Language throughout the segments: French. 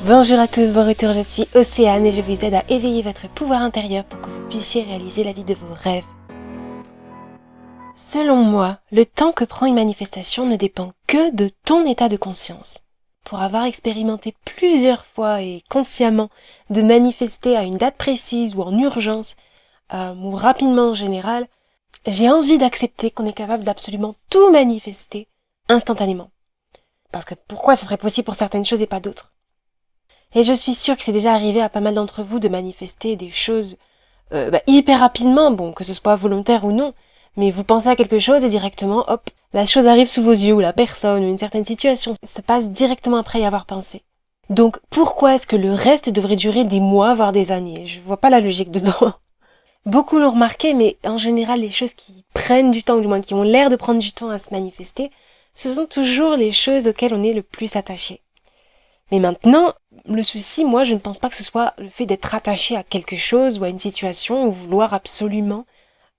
Bonjour à tous, bon retour, je suis Océane et je vous aide à éveiller votre pouvoir intérieur pour que vous puissiez réaliser la vie de vos rêves. Selon moi, le temps que prend une manifestation ne dépend que de ton état de conscience. Pour avoir expérimenté plusieurs fois et consciemment de manifester à une date précise ou en urgence, ou rapidement en général, j'ai envie d'accepter qu'on est capable d'absolument tout manifester instantanément. Parce que pourquoi ce serait possible pour certaines choses et pas d'autres ? Et je suis sûre que c'est déjà arrivé à pas mal d'entre vous de manifester des choses hyper rapidement, bon, que ce soit volontaire ou non, mais vous pensez à quelque chose et directement, hop, la chose arrive sous vos yeux, ou la personne, ou une certaine situation se passe directement après y avoir pensé. Donc, pourquoi est-ce que le reste devrait durer des mois, voire des années ? Je vois pas la logique dedans. Beaucoup l'ont remarqué, mais en général, les choses qui prennent du temps, ou du moins qui ont l'air de prendre du temps à se manifester, ce sont toujours les choses auxquelles on est le plus attaché. Mais maintenant, le souci, moi, je ne pense pas que ce soit le fait d'être attaché à quelque chose ou à une situation ou vouloir absolument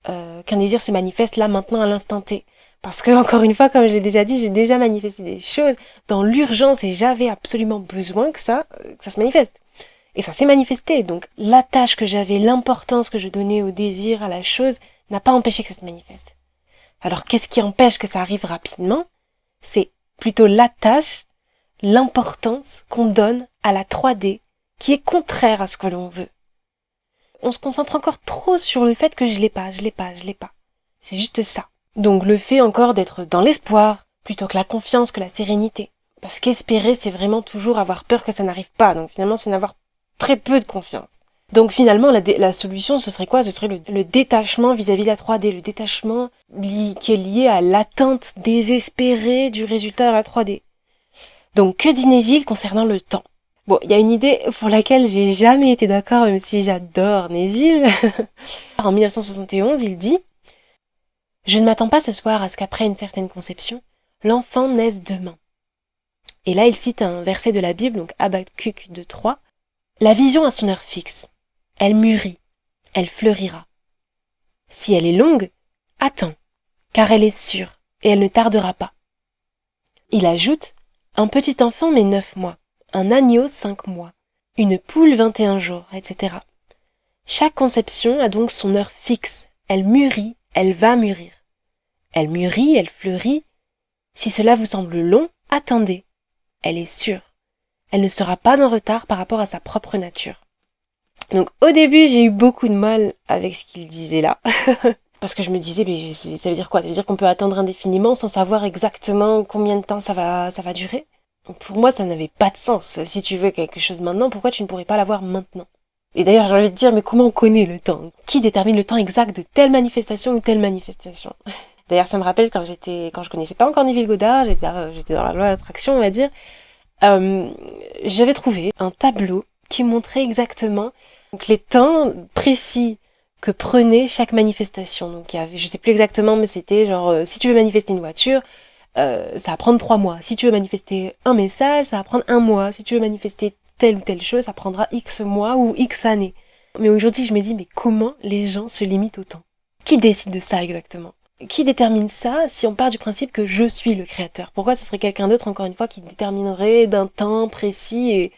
qu'un désir se manifeste là, maintenant, à l'instant T. Parce que, encore une fois, comme je l'ai déjà dit, j'ai déjà manifesté des choses dans l'urgence et j'avais absolument besoin que ça se manifeste. Et ça s'est manifesté. Donc, l'attache que j'avais, l'importance que je donnais au désir, à la chose, n'a pas empêché que ça se manifeste. Alors, qu'est-ce qui empêche que ça arrive rapidement ? C'est plutôt l'attache, l'importance qu'on donne à la 3D, qui est contraire à ce que l'on veut. On se concentre encore trop sur le fait que je l'ai pas. C'est juste ça. Donc le fait encore d'être dans l'espoir, plutôt que la confiance, que la sérénité. Parce qu'espérer, c'est vraiment toujours avoir peur que ça n'arrive pas. Donc finalement, c'est n'avoir très peu de confiance. Donc finalement, la solution, ce serait quoi ? Ce serait le détachement vis-à-vis de la 3D, le détachement qui est lié à l'attente désespérée du résultat dans la 3D. Donc, que dit Neville concernant le temps ? Bon, il y a une idée pour laquelle j'ai jamais été d'accord, même si j'adore Neville. En 1971, il dit « Je ne m'attends pas ce soir à ce qu'après une certaine conception, l'enfant naisse demain. » Et là, il cite un verset de la Bible, donc Habakkuk 2:3. « La vision a son heure fixe. Elle mûrit, elle fleurira. Si elle est longue, attends, car elle est sûre, et elle ne tardera pas. » Il ajoute « Un petit enfant met 9 mois, un agneau 5 mois, une poule 21 jours, etc. Chaque conception a donc son heure fixe, elle mûrit, elle va mûrir. Elle mûrit, elle fleurit. Si cela vous semble long, attendez. Elle est sûre. Elle ne sera pas en retard par rapport à sa propre nature. » Donc au début, j'ai eu beaucoup de mal avec ce qu'il disait là. Parce que je me disais, mais ça veut dire quoi ? Ça veut dire qu'on peut attendre indéfiniment sans savoir exactement combien de temps ça va durer ? Donc pour moi, ça n'avait pas de sens. Si tu veux quelque chose maintenant, pourquoi tu ne pourrais pas l'avoir maintenant ? Et d'ailleurs, j'ai envie de dire, mais comment on connaît le temps ? Qui détermine le temps exact de telle manifestation ou telle manifestation ? D'ailleurs, ça me rappelle quand je connaissais pas encore Neville Goddard, j'étais dans la loi d'attraction, on va dire, j'avais trouvé un tableau qui montrait exactement donc, les temps précis que prenait chaque manifestation. Donc, je sais plus exactement, mais c'était genre, si tu veux manifester une voiture, ça va prendre 3 mois. Si tu veux manifester un message, ça va prendre 1 mois. Si tu veux manifester telle ou telle chose, ça prendra X mois ou X années. Mais aujourd'hui, je me dis, mais comment les gens se limitent au temps ? Qui décide de ça exactement ? Qui détermine ça si on part du principe que je suis le créateur ? Pourquoi ce serait quelqu'un d'autre, encore une fois, qui déterminerait d'un temps précis et...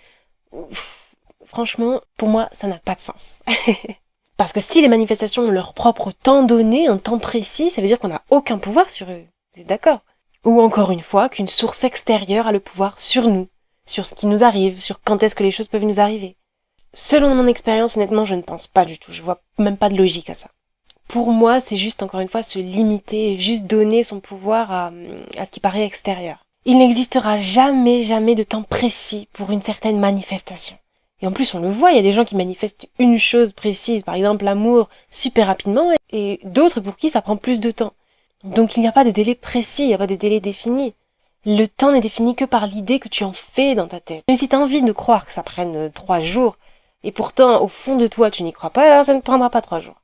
Franchement, pour moi, ça n'a pas de sens. Parce que si les manifestations ont leur propre temps donné, un temps précis, ça veut dire qu'on n'a aucun pouvoir sur eux. Vous êtes d'accord ? Ou encore une fois, qu'une source extérieure a le pouvoir sur nous, sur ce qui nous arrive, sur quand est-ce que les choses peuvent nous arriver. Selon mon expérience, honnêtement, je ne pense pas du tout. Je vois même pas de logique à ça. Pour moi, c'est juste, encore une fois, se limiter et juste donner son pouvoir à ce qui paraît extérieur. Il n'existera jamais de temps précis pour une certaine manifestation. Et en plus, on le voit, il y a des gens qui manifestent une chose précise, par exemple l'amour, super rapidement, et d'autres pour qui ça prend plus de temps. Donc il n'y a pas de délai précis, il n'y a pas de délai défini. Le temps n'est défini que par l'idée que tu en fais dans ta tête. Même si tu as envie de croire que ça prenne 3 jours, et pourtant, au fond de toi, tu n'y crois pas, alors ça ne prendra pas 3 jours.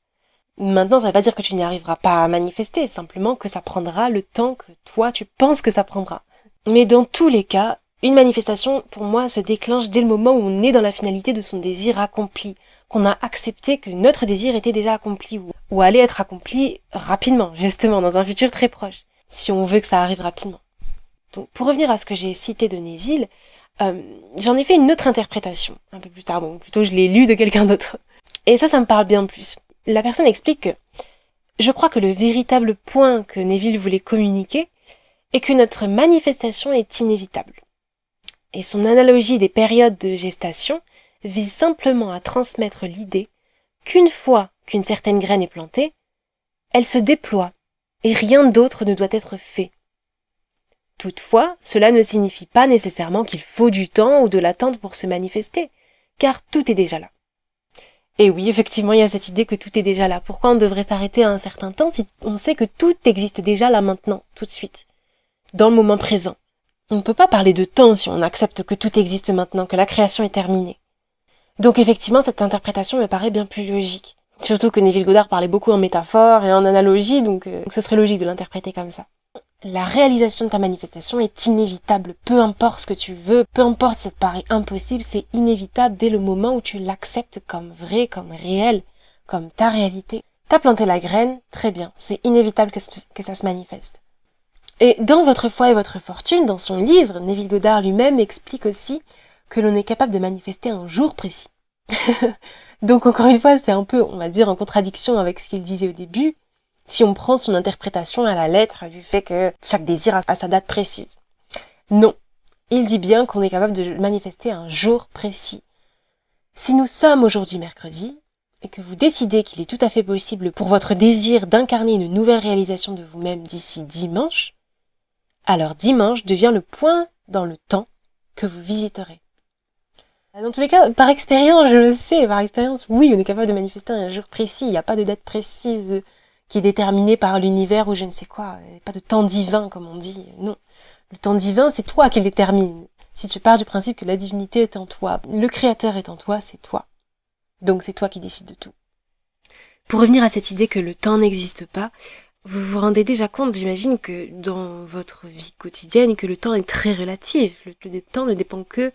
Maintenant, ça ne veut pas dire que tu n'y arriveras pas à manifester, simplement que ça prendra le temps que toi, tu penses que ça prendra. Mais dans tous les cas, une manifestation, pour moi, se déclenche dès le moment où on est dans la finalité de son désir accompli, qu'on a accepté que notre désir était déjà accompli ou allait être accompli rapidement, justement, dans un futur très proche, si on veut que ça arrive rapidement. Donc, pour revenir à ce que j'ai cité de Neville, J'en ai fait une autre interprétation, un peu plus tard, bon, plutôt je l'ai lu de quelqu'un d'autre. Et ça me parle bien plus. La personne explique que je crois que le véritable point que Neville voulait communiquer est que notre manifestation est inévitable. Et son analogie des périodes de gestation vise simplement à transmettre l'idée qu'une fois qu'une certaine graine est plantée, elle se déploie et rien d'autre ne doit être fait. Toutefois, cela ne signifie pas nécessairement qu'il faut du temps ou de l'attente pour se manifester, car tout est déjà là. Et oui, effectivement, il y a cette idée que tout est déjà là. Pourquoi on devrait s'arrêter à un certain temps si on sait que tout existe déjà là maintenant, tout de suite, dans le moment présent? On ne peut pas parler de temps si on accepte que tout existe maintenant, que la création est terminée. Donc effectivement, cette interprétation me paraît bien plus logique. Surtout que Neville Goddard parlait beaucoup en métaphore et en analogie, donc ce serait logique de l'interpréter comme ça. La réalisation de ta manifestation est inévitable, peu importe ce que tu veux, peu importe si ça te paraît impossible, c'est inévitable dès le moment où tu l'acceptes comme vrai, comme réel, comme ta réalité. T'as planté la graine, très bien, c'est inévitable que ça se manifeste. Et dans Votre foi et votre fortune, dans son livre, Neville Goddard lui-même explique aussi que l'on est capable de manifester un jour précis. Donc encore une fois, c'est un peu, on va dire, en contradiction avec ce qu'il disait au début, si on prend son interprétation à la lettre du fait que chaque désir a sa date précise. Non, il dit bien qu'on est capable de manifester un jour précis. Si nous sommes aujourd'hui mercredi, et que vous décidez qu'il est tout à fait possible pour votre désir d'incarner une nouvelle réalisation de vous-même d'ici dimanche, alors dimanche devient le point dans le temps que vous visiterez. Dans tous les cas, par expérience, je le sais, par expérience, oui, on est capable de manifester un jour précis, il n'y a pas de date précise qui est déterminé par l'univers ou je ne sais quoi, pas de temps divin comme on dit, non. Le temps divin, c'est toi qui le détermine. Si tu pars du principe que la divinité est en toi, le créateur est en toi, c'est toi. Donc c'est toi qui décides de tout. Pour revenir à cette idée que le temps n'existe pas, vous vous rendez déjà compte, j'imagine, que dans votre vie quotidienne, que le temps est très relatif. Le temps ne dépend que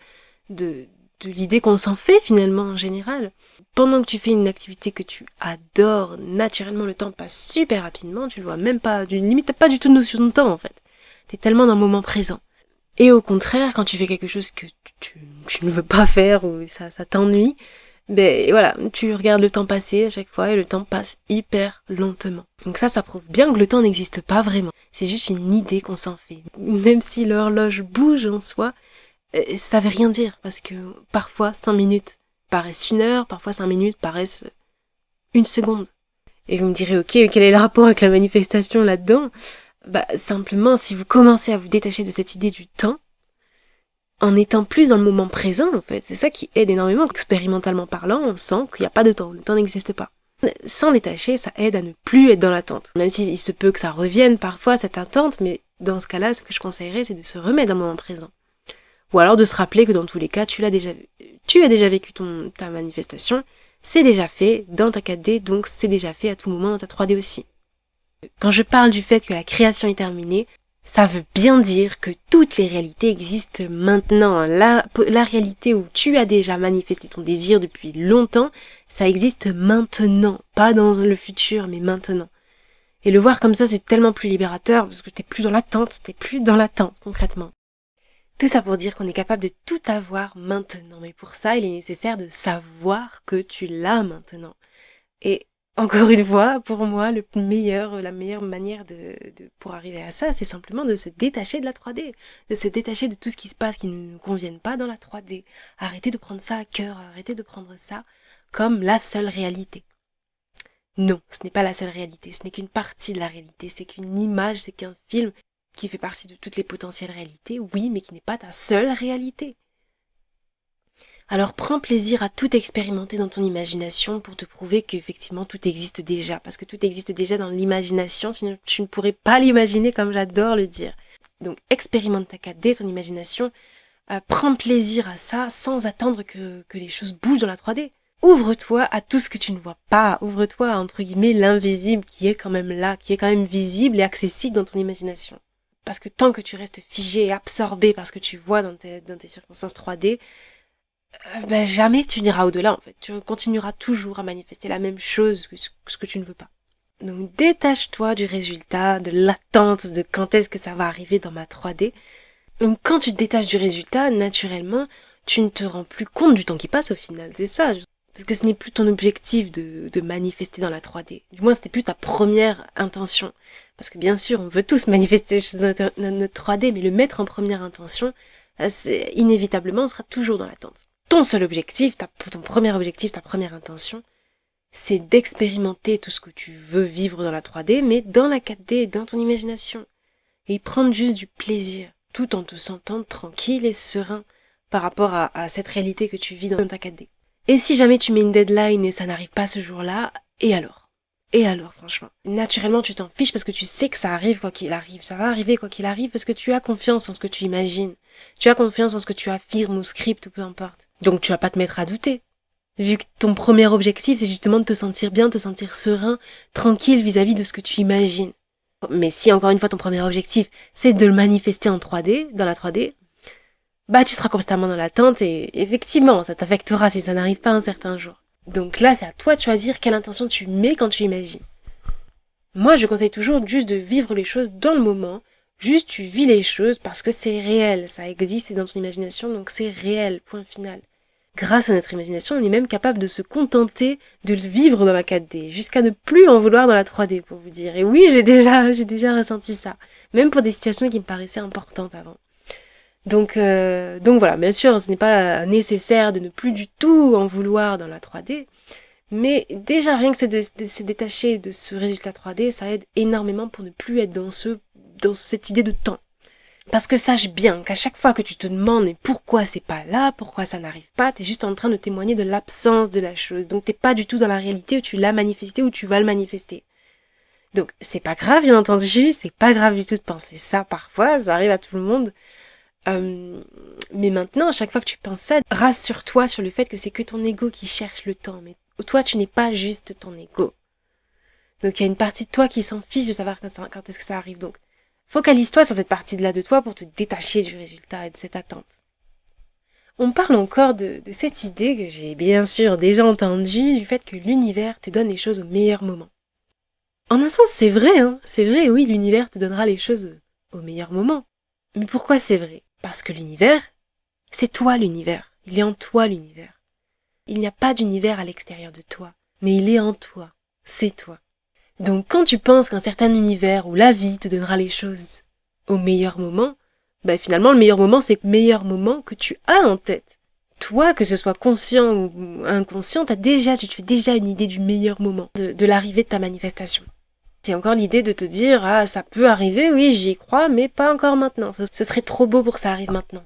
de l'idée qu'on s'en fait finalement en général. Pendant que tu fais une activité que tu adores, naturellement le temps passe super rapidement, tu le vois même pas, limite t'as pas du tout de notion de temps en fait. T'es tellement dans le moment présent. Et au contraire, quand tu fais quelque chose que tu ne veux pas faire ou ça t'ennuie, ben voilà, tu regardes le temps passer à chaque fois et le temps passe hyper lentement. Donc ça prouve bien que le temps n'existe pas vraiment. C'est juste une idée qu'on s'en fait. Même si l'horloge bouge en soi, ça veut rien dire parce que parfois 5 minutes paraissent 1 heure, parfois 5 minutes paraissent 1 seconde. Et vous me direz, ok, quel est le rapport avec la manifestation là-dedans? Bah, simplement, si vous commencez à vous détacher de cette idée du temps, en étant plus dans le moment présent, en fait, c'est ça qui aide énormément. Expérimentalement parlant, on sent qu'il n'y a pas de temps, le temps n'existe pas. S'en détacher, ça aide à ne plus être dans l'attente. Même s'il se peut que ça revienne parfois, cette attente, mais dans ce cas-là, ce que je conseillerais, c'est de se remettre dans le moment présent. Ou alors de se rappeler que dans tous les cas, tu as déjà vécu ta manifestation, c'est déjà fait dans ta 4D, donc c'est déjà fait à tout moment dans ta 3D aussi. Quand je parle du fait que la création est terminée, ça veut bien dire que toutes les réalités existent maintenant. La réalité où tu as déjà manifesté ton désir depuis longtemps, ça existe maintenant, pas dans le futur, mais maintenant. Et le voir comme ça, c'est tellement plus libérateur, parce que t'es plus dans l'attente concrètement. Tout ça pour dire qu'on est capable de tout avoir maintenant. Mais pour ça, il est nécessaire de savoir que tu l'as maintenant. Et encore une fois, pour moi, la meilleure manière pour arriver à ça, c'est simplement de se détacher de la 3D. De se détacher de tout ce qui se passe qui ne nous convienne pas dans la 3D. Arrêtez de prendre ça à cœur, arrêtez de prendre ça comme la seule réalité. Non, ce n'est pas la seule réalité, ce n'est qu'une partie de la réalité, c'est qu'une image, c'est qu'un film qui fait partie de toutes les potentielles réalités, oui, mais qui n'est pas ta seule réalité. Alors prends plaisir à tout expérimenter dans ton imagination pour te prouver qu'effectivement tout existe déjà, parce que tout existe déjà dans l'imagination, sinon tu ne pourrais pas l'imaginer comme j'adore le dire. Donc expérimente ta 4D, ton imagination, prends plaisir à ça sans attendre que les choses bougent dans la 3D. Ouvre-toi à tout ce que tu ne vois pas, ouvre-toi à, entre guillemets, l'invisible qui est quand même là, qui est quand même visible et accessible dans ton imagination. Parce que tant que tu restes figé et absorbé par ce que tu vois dans tes circonstances 3D, jamais tu n'iras au-delà en fait. Tu continueras toujours à manifester la même chose que ce que tu ne veux pas. Donc détache-toi du résultat, de l'attente, de quand est-ce que ça va arriver dans ma 3D. Donc quand tu te détaches du résultat, naturellement, tu ne te rends plus compte du temps qui passe au final, c'est ça. Parce que ce n'est plus ton objectif de manifester dans la 3D. Du moins, c'était plus ta première intention. Parce que bien sûr, on veut tous manifester notre 3D, mais le mettre en première intention, inévitablement, on sera toujours dans l'attente. Ton seul objectif, ton premier objectif, ta première intention, c'est d'expérimenter tout ce que tu veux vivre dans la 3D, mais dans la 4D, dans ton imagination. Et prendre juste du plaisir, tout en te sentant tranquille et serein par rapport à cette réalité que tu vis dans ta 4D. Et si jamais tu mets une deadline et ça n'arrive pas ce jour-là, et alors, franchement. Naturellement, tu t'en fiches parce que tu sais que ça arrive quoi qu'il arrive. Ça va arriver quoi qu'il arrive parce que tu as confiance en ce que tu imagines. Tu as confiance en ce que tu affirmes ou scriptes ou peu importe. Donc tu vas pas te mettre à douter. Vu que ton premier objectif, c'est justement de te sentir bien, de te sentir serein, tranquille vis-à-vis de ce que tu imagines. Mais si, encore une fois, ton premier objectif, c'est de le manifester en 3D, dans la 3D, bah tu seras constamment dans l'attente et effectivement, ça t'affectera si ça n'arrive pas un certain jour. Donc là, c'est à toi de choisir quelle intention tu mets quand tu imagines. Moi, je conseille toujours juste de vivre les choses dans le moment. Juste, tu vis les choses parce que c'est réel. Ça existe, c'est dans ton imagination, donc c'est réel, point final. Grâce à notre imagination, on est même capable de se contenter de le vivre dans la 4D, jusqu'à ne plus en vouloir dans la 3D, pour vous dire. Et oui, j'ai déjà ressenti ça. Même pour des situations qui me paraissaient importantes avant. Donc voilà, bien sûr, ce n'est pas nécessaire de ne plus du tout en vouloir dans la 3D, mais déjà rien que de se détacher de ce résultat 3D, ça aide énormément pour ne plus être dans cette idée de temps. Parce que sache bien qu'à chaque fois que tu te demandes mais pourquoi c'est pas là, pourquoi ça n'arrive pas, t'es juste en train de témoigner de l'absence de la chose. Donc t'es pas du tout dans la réalité où tu l'as manifesté ou tu vas le manifester. Donc c'est pas grave, bien entendu, c'est pas grave du tout de penser ça parfois, ça arrive à tout le monde. Mais maintenant, à chaque fois que tu penses ça, rassure-toi sur le fait que c'est que ton ego qui cherche le temps. Mais toi, tu n'es pas juste ton ego. Donc il y a une partie de toi qui s'en fiche de savoir quand est-ce que ça arrive. Donc focalise-toi sur cette partie-là de toi pour te détacher du résultat et de cette attente. On parle encore de cette idée que j'ai bien sûr déjà entendue, du fait que l'univers te donne les choses au meilleur moment. En un sens, c'est vrai, hein. C'est vrai, oui, l'univers te donnera les choses au meilleur moment. Mais pourquoi c'est vrai ? Parce que l'univers, c'est toi l'univers. Il est en toi l'univers. Il n'y a pas d'univers à l'extérieur de toi, mais il est en toi. C'est toi. Donc quand tu penses qu'un certain univers où la vie te donnera les choses au meilleur moment, ben finalement le meilleur moment c'est le meilleur moment que tu as en tête. Toi, que ce soit conscient ou inconscient, tu te fais déjà une idée du meilleur moment, de l'arrivée de ta manifestation. C'est encore l'idée de te dire, ah, ça peut arriver, oui, j'y crois, mais pas encore maintenant. Ce serait trop beau pour que ça arrive maintenant.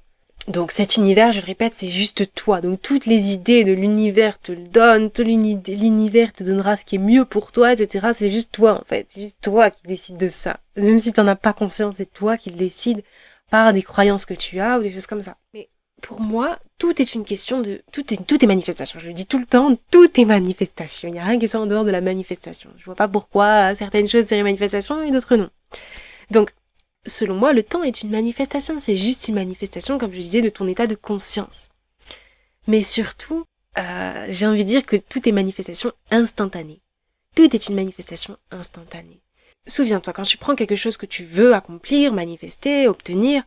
Donc cet univers, je le répète, c'est juste toi. Donc toutes les idées de l'univers te le donnent, l'univers te donnera ce qui est mieux pour toi, etc. C'est juste toi, en fait. C'est juste toi qui décides de ça. Même si t'en as pas conscience, c'est toi qui le décides par des croyances que tu as ou des choses comme ça. Mais pour moi, tout est une question de... Tout est manifestation. Je le dis tout le temps, tout est manifestation. Il n'y a rien qui soit en dehors de la manifestation. Je vois pas pourquoi certaines choses seraient manifestation et d'autres non. Donc, selon moi, le temps est une manifestation. C'est juste une manifestation, comme je disais, de ton état de conscience. Mais surtout, j'ai envie de dire que tout est manifestation instantanée. Tout est une manifestation instantanée. Souviens-toi, quand tu prends quelque chose que tu veux accomplir, manifester, obtenir,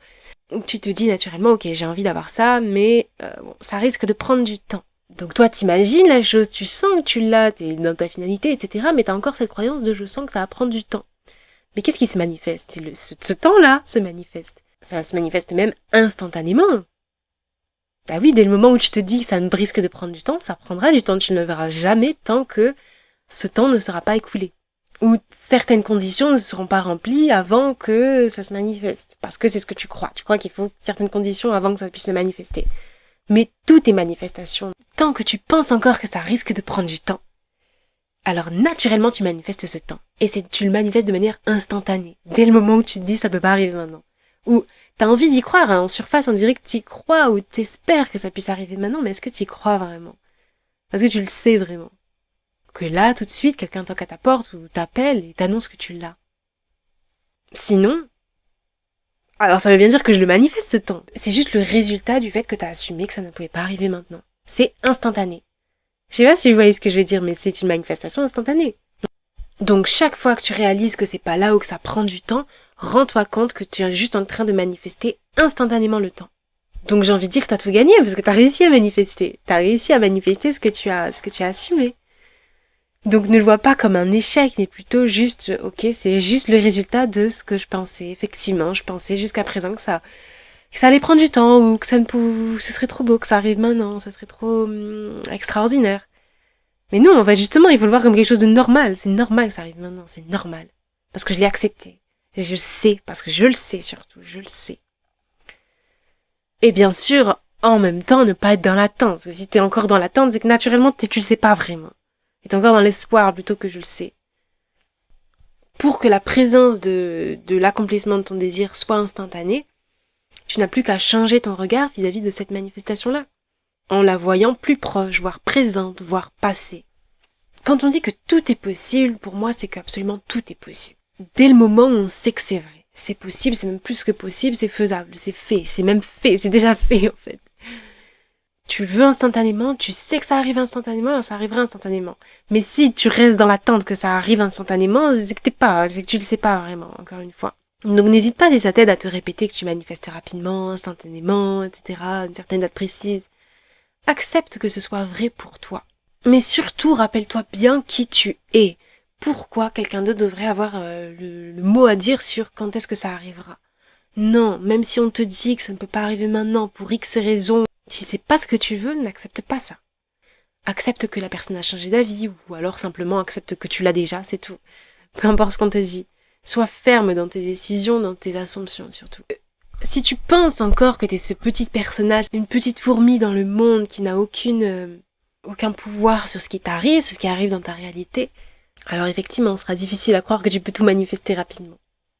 tu te dis naturellement, ok, j'ai envie d'avoir ça, mais bon, ça risque de prendre du temps. Donc toi, t'imagines la chose, tu sens que tu l'as, t'es dans ta finalité, etc. Mais t'as encore cette croyance de je sens que ça va prendre du temps. Mais qu'est-ce qui se manifeste ? Ce temps-là se manifeste. Ça se manifeste même instantanément. Ah oui, dès le moment où tu te dis que ça ne risque de prendre du temps, ça prendra du temps. Tu ne le verras jamais tant que ce temps ne sera pas écoulé. Ou certaines conditions ne seront pas remplies avant que ça se manifeste. Parce que c'est ce que tu crois. Tu crois qu'il faut certaines conditions avant que ça puisse se manifester. Mais tout est manifestation. Tant que tu penses encore que ça risque de prendre du temps, alors naturellement tu manifestes ce temps. Et tu le manifestes de manière instantanée. Dès le moment où tu te dis ça peut pas arriver maintenant. Ou t'as envie d'y croire, hein. En surface on dirait que t'y crois ou t'espères que ça puisse arriver maintenant, mais est-ce que t'y crois vraiment ? Parce que tu le sais vraiment. Que là, tout de suite, quelqu'un toque à ta porte ou t'appelle et t'annonce que tu l'as. Sinon, alors ça veut bien dire que je le manifeste ce temps. C'est juste le résultat du fait que t'as assumé que ça ne pouvait pas arriver maintenant. C'est instantané. Je sais pas si vous voyez ce que je veux dire, mais c'est une manifestation instantanée. Donc chaque fois que tu réalises que c'est pas là ou que ça prend du temps, rends-toi compte que tu es juste en train de manifester instantanément le temps. Donc j'ai envie de dire que t'as tout gagné parce que t'as réussi à manifester. T'as réussi à manifester ce que tu as assumé. Donc ne le vois pas comme un échec, mais plutôt juste, ok, c'est juste le résultat de ce que je pensais. Effectivement, je pensais jusqu'à présent que ça allait prendre du temps ou que ce serait trop beau que ça arrive maintenant, ce serait trop extraordinaire. Mais non, en fait, justement, il faut le voir comme quelque chose de normal. C'est normal que ça arrive maintenant, c'est normal. Parce que je l'ai accepté. Et je sais, parce que je le sais surtout, je le sais. Et bien sûr, en même temps, ne pas être dans l'attente. Parce que si t'es encore dans l'attente, c'est que naturellement, tu le sais pas vraiment. Et t'es encore dans l'espoir plutôt que je le sais. Pour que la présence de l'accomplissement de ton désir soit instantanée, tu n'as plus qu'à changer ton regard vis-à-vis de cette manifestation-là. En la voyant plus proche, voire présente, voire passée. Quand on dit que tout est possible, pour moi, c'est qu'absolument tout est possible. Dès le moment où on sait que c'est vrai. C'est possible, c'est même plus que possible, c'est faisable, c'est fait, c'est même fait, c'est déjà fait en fait. Tu le veux instantanément, tu sais que ça arrive instantanément, alors ça arrivera instantanément. Mais si tu restes dans l'attente que ça arrive instantanément, c'est que tu le sais pas vraiment, encore une fois. Donc n'hésite pas si ça t'aide à te répéter que tu manifestes rapidement, instantanément, etc., à une certaine date précise. Accepte que ce soit vrai pour toi. Mais surtout, rappelle-toi bien qui tu es. Pourquoi quelqu'un d'autre devrait avoir le mot à dire sur quand est-ce que ça arrivera? Non, même si on te dit que ça ne peut pas arriver maintenant pour X raisons, si c'est pas ce que tu veux, n'accepte pas ça. Accepte que la personne a changé d'avis, ou alors simplement accepte que tu l'as déjà, c'est tout. Peu importe ce qu'on te dit. Sois ferme dans tes décisions, dans tes assumptions surtout. Si tu penses encore que t'es ce petit personnage, une petite fourmi dans le monde qui n'a aucun pouvoir sur ce qui t'arrive, sur ce qui arrive dans ta réalité, alors effectivement, ce sera difficile à croire que tu peux tout manifester rapidement.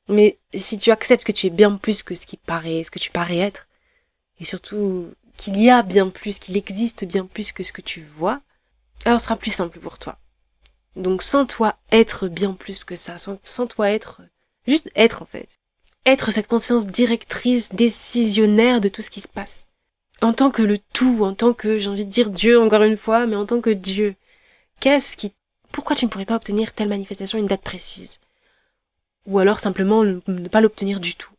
Mais si tu acceptes que tu es bien plus que ce que tu parais être, et surtout qu'il y a bien plus, qu'il existe bien plus que ce que tu vois, alors ce sera plus simple pour toi. Donc sans toi être bien plus que ça, sans toi être, juste être en fait. Être cette conscience directrice, décisionnaire de tout ce qui se passe. En tant que le tout, en tant que, j'ai envie de dire Dieu encore une fois, mais en tant que Dieu. Pourquoi tu ne pourrais pas obtenir telle manifestation à une date précise? Ou alors simplement ne pas l'obtenir du tout?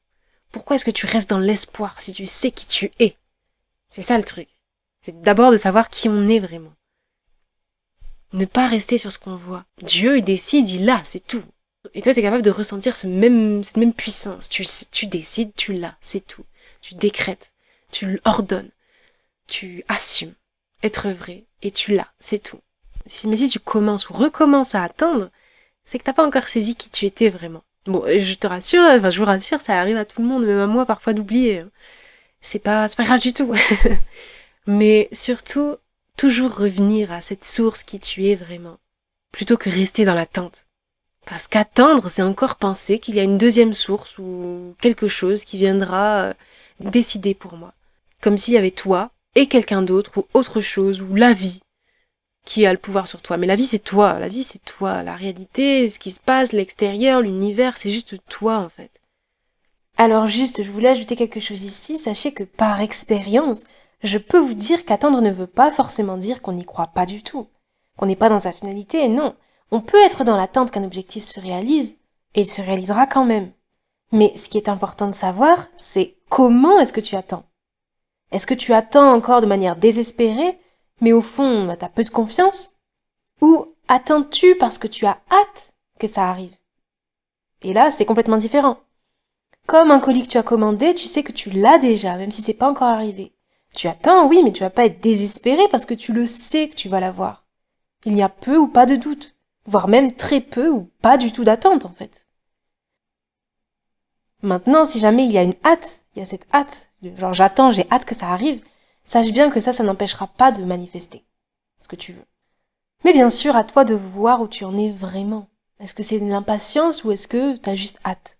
Pourquoi est-ce que tu restes dans l'espoir si tu sais qui tu es? C'est ça le truc. C'est d'abord de savoir qui on est vraiment. Ne pas rester sur ce qu'on voit. Dieu, il décide, il l'a, c'est tout. Et toi, t'es capable de ressentir cette même puissance. Tu décides, tu l'as, c'est tout. Tu décrètes, tu l'ordonnes, tu assumes être vrai, et tu l'as, c'est tout. Mais si tu commences ou recommences à attendre, c'est que t'as pas encore saisi qui tu étais vraiment. Bon, je vous rassure, ça arrive à tout le monde, même à moi parfois d'oublier. C'est pas grave du tout. Mais surtout, toujours revenir à cette source qui tu es vraiment, plutôt que rester dans l'attente. Parce qu'attendre, c'est encore penser qu'il y a une deuxième source ou quelque chose qui viendra décider pour moi. Comme s'il y avait toi et quelqu'un d'autre ou autre chose ou la vie qui a le pouvoir sur toi. Mais la vie, c'est toi. La vie, c'est toi. La réalité, ce qui se passe, l'extérieur, l'univers, c'est juste toi, en fait. Alors juste, je voulais ajouter quelque chose ici. Sachez que par expérience, je peux vous dire qu'attendre ne veut pas forcément dire qu'on n'y croit pas du tout. Qu'on n'est pas dans sa finalité, non. On peut être dans l'attente qu'un objectif se réalise, et il se réalisera quand même. Mais ce qui est important de savoir, c'est comment est-ce que tu attends? Est-ce que tu attends encore de manière désespérée, mais au fond, t'as peu de confiance? Ou attends-tu parce que tu as hâte que ça arrive? Et là, c'est complètement différent. Comme un colis que tu as commandé, tu sais que tu l'as déjà, même si c'est pas encore arrivé. Tu attends, oui, mais tu vas pas être désespéré parce que tu le sais que tu vas l'avoir. Il y a peu ou pas de doute, voire même très peu ou pas du tout d'attente, en fait. Maintenant, si jamais il y a une hâte, il y a cette hâte, genre j'attends, j'ai hâte que ça arrive, sache bien que ça n'empêchera pas de manifester ce que tu veux. Mais bien sûr, à toi de voir où tu en es vraiment. Est-ce que c'est de l'impatience ou est-ce que t'as juste hâte?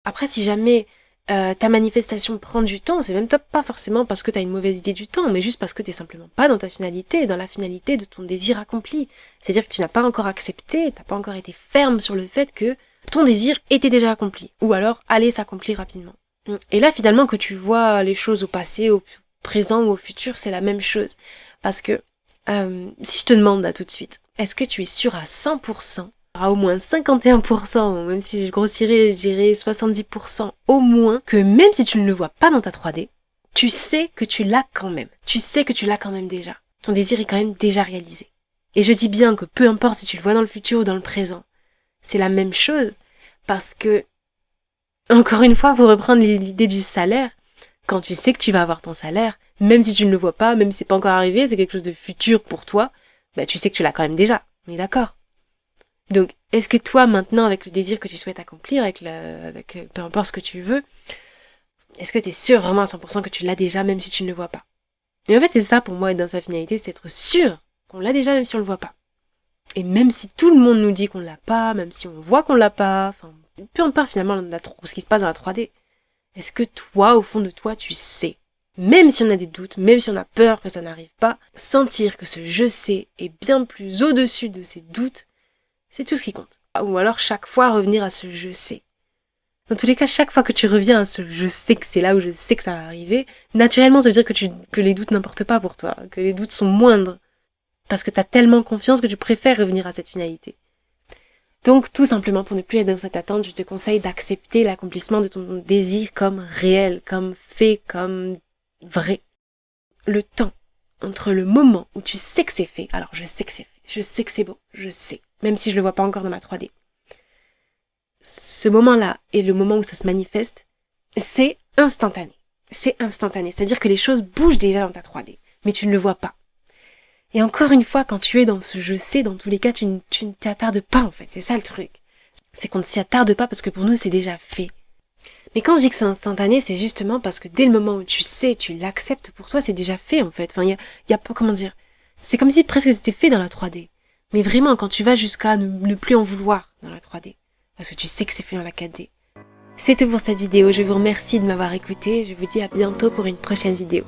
Après, si jamais ta manifestation prend du temps, c'est même pas forcément parce que t'as une mauvaise idée du temps, mais juste parce que t'es simplement pas dans ta finalité, dans la finalité de ton désir accompli. C'est-à-dire que tu n'as pas encore accepté, t'as pas encore été ferme sur le fait que ton désir était déjà accompli, ou alors allait s'accomplir rapidement. Et là, finalement, que tu vois les choses au passé, au présent ou au futur, c'est la même chose. Parce que, si je te demande là tout de suite, Est-ce que tu es sûr à 100%, à au moins 51%, même si je grossirais, je dirais 70% au moins, que même si tu ne le vois pas dans ta 3D, tu sais que tu l'as quand même. Tu sais que tu l'as quand même déjà. Ton désir est quand même déjà réalisé. Et je dis bien que peu importe si tu le vois dans le futur ou dans le présent, c'est la même chose. Parce que, encore une fois, pour reprendre l'idée du salaire, quand tu sais que tu vas avoir ton salaire, même si tu ne le vois pas, même si c'est pas encore arrivé, c'est quelque chose de futur pour toi, bah tu sais que tu l'as quand même déjà. On est d'accord? Donc, est-ce que toi, maintenant, avec le désir que tu souhaites accomplir, avec peu importe ce que tu veux, est-ce que tu es sûr vraiment à 100% que tu l'as déjà, même si tu ne le vois pas? Et en fait, c'est ça pour moi, être dans sa finalité, c'est être sûr qu'on l'a déjà, même si on le voit pas. Et même si tout le monde nous dit qu'on l'a pas, même si on voit qu'on l'a pas, enfin, peu importe finalement ce qui se passe dans la 3D, est-ce que toi, au fond de toi, tu sais? Même si on a des doutes, même si on a peur que ça n'arrive pas, sentir que ce je sais est bien plus au-dessus de ces doutes, c'est tout ce qui compte. Ou alors chaque fois revenir à ce je sais. Dans tous les cas, chaque fois que tu reviens à ce je sais que c'est là où je sais que ça va arriver, naturellement ça veut dire que les doutes n'importent pas pour toi, que les doutes sont moindres. Parce que tu as tellement confiance que tu préfères revenir à cette finalité. Donc tout simplement pour ne plus être dans cette attente, je te conseille d'accepter l'accomplissement de ton désir comme réel, comme fait, comme vrai. Le temps entre le moment où tu sais que c'est fait, alors je sais que c'est fait, je sais que c'est beau, je sais, même si je le vois pas encore dans ma 3D. Ce moment-là et le moment où ça se manifeste, c'est instantané. C'est instantané, c'est-à-dire que les choses bougent déjà dans ta 3D, mais tu ne le vois pas. Et encore une fois, quand tu es dans ce je sais, dans tous les cas, tu ne t'y attardes pas en fait, c'est ça le truc. C'est qu'on ne s'y attarde pas parce que pour nous c'est déjà fait. Mais quand je dis que c'est instantané, c'est justement parce que dès le moment où tu sais, tu l'acceptes, pour toi c'est déjà fait en fait. Enfin, il y a pas, comment dire, c'est comme si presque c'était fait dans la 3D. Mais vraiment, quand tu vas jusqu'à ne plus en vouloir dans la 3D, parce que tu sais que c'est fait dans la 4D. C'est tout pour cette vidéo, je vous remercie de m'avoir écouté, je vous dis à bientôt pour une prochaine vidéo.